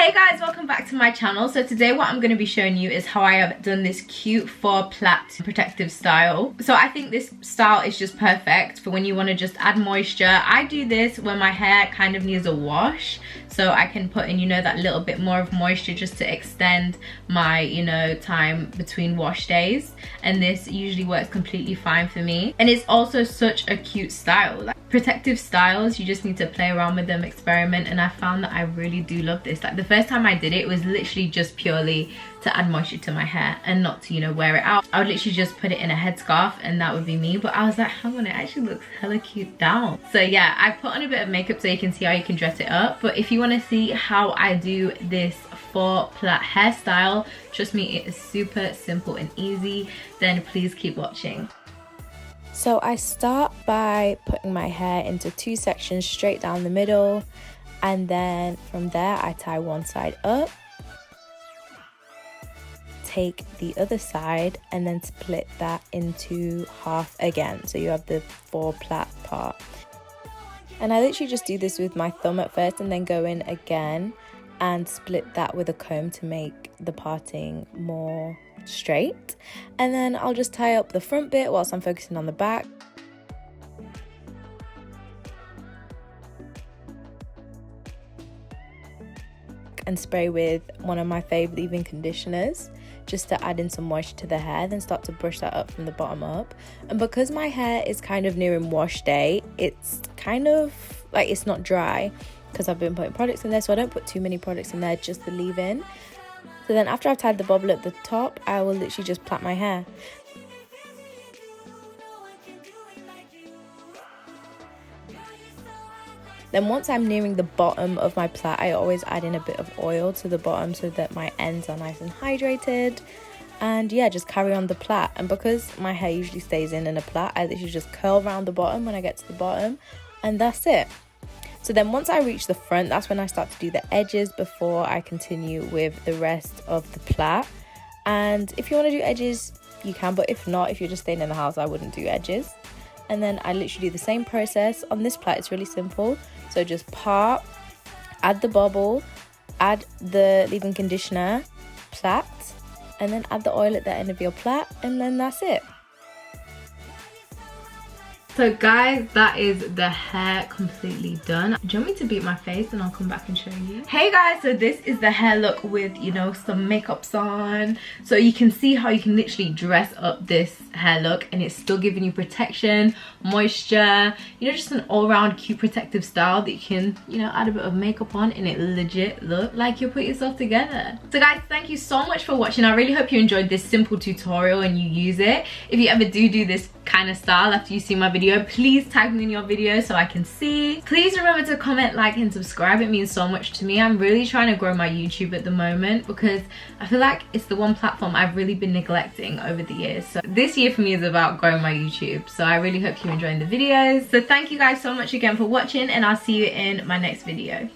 Hey guys, welcome back to my channel. So today what I'm going to be showing you is how I have done this cute faux plait protective style. So I think this style is just perfect for when you want to just add moisture. I do this when my hair kind of needs a wash, so I can put in, you know, that little bit more of moisture just to extend my, you know, time between wash days. And this usually works completely fine for me. And it's also such a cute style. Like, protective styles, you just need to play around with them, experiment, and I found that I really do love this. Like, the first time I did it, it was literally just purely to add moisture to my hair and not to, you know, wear it out. I would literally just put it in a headscarf and that would be me, but I was like, hang on, it actually looks hella cute down. So yeah, I put on a bit of makeup so you can see how you can dress it up. But if you want to see how I do this faux plait hairstyle, trust me, it is super simple and easy. Then please keep watching. So I start by putting my hair into two sections straight down the middle, and then from there I tie one side up, take the other side and then split that into half again, so you have the faux plait part. And I literally just do this with my thumb at first and then go in again and split that with a comb to make the parting more straight. And then I'll just tie up the front bit whilst I'm focusing on the back. And spray with one of my favourite leave-in conditioners just to add in some moisture to the hair, then start to brush that up from the bottom up. And because my hair is kind of nearing wash day, it's kind of like, it's not dry because I've been putting products in there, so I don't put too many products in there, just the leave-in. So then after I've tied the bobble at the top, I will literally just plait my hair. Then once I'm nearing the bottom of my plait, I always add in a bit of oil to the bottom so that my ends are nice and hydrated. And yeah, just carry on the plait. And because my hair usually stays in a plait, I literally just curl around the bottom when I get to the bottom, and that's it. So then once I reach the front, that's when I start to do the edges before I continue with the rest of the plait. And if you want to do edges, you can, but if not, if you're just staying in the house, I wouldn't do edges. And then I literally do the same process. On this plait, it's really simple. So just part, add the bobble, add the leave-in conditioner, plait, and then add the oil at the end of your plait, and then that's it. So guys, that is the hair completely done. Do you want me to beat my face and I'll come back and show you? Hey guys, so this is the hair look with, you know, some makeups on. So you can see how you can literally dress up this hair look and it's still giving you protection, moisture, you know, just an all-round cute protective style that you can, you know, add a bit of makeup on and it legit look like you put yourself together. So guys, thank you so much for watching. I really hope you enjoyed this simple tutorial and you use it. If you ever do this kind of style after you see my video, please tag me in your video so I can see. Please remember to comment, like, and subscribe. It means so much to me. I'm really trying to grow my YouTube at the moment because I feel like it's the one platform I've really been neglecting over the years. So this year for me is about growing my YouTube. So I really hope you're enjoying the videos. So thank you guys so much again for watching, and I'll see you in my next video.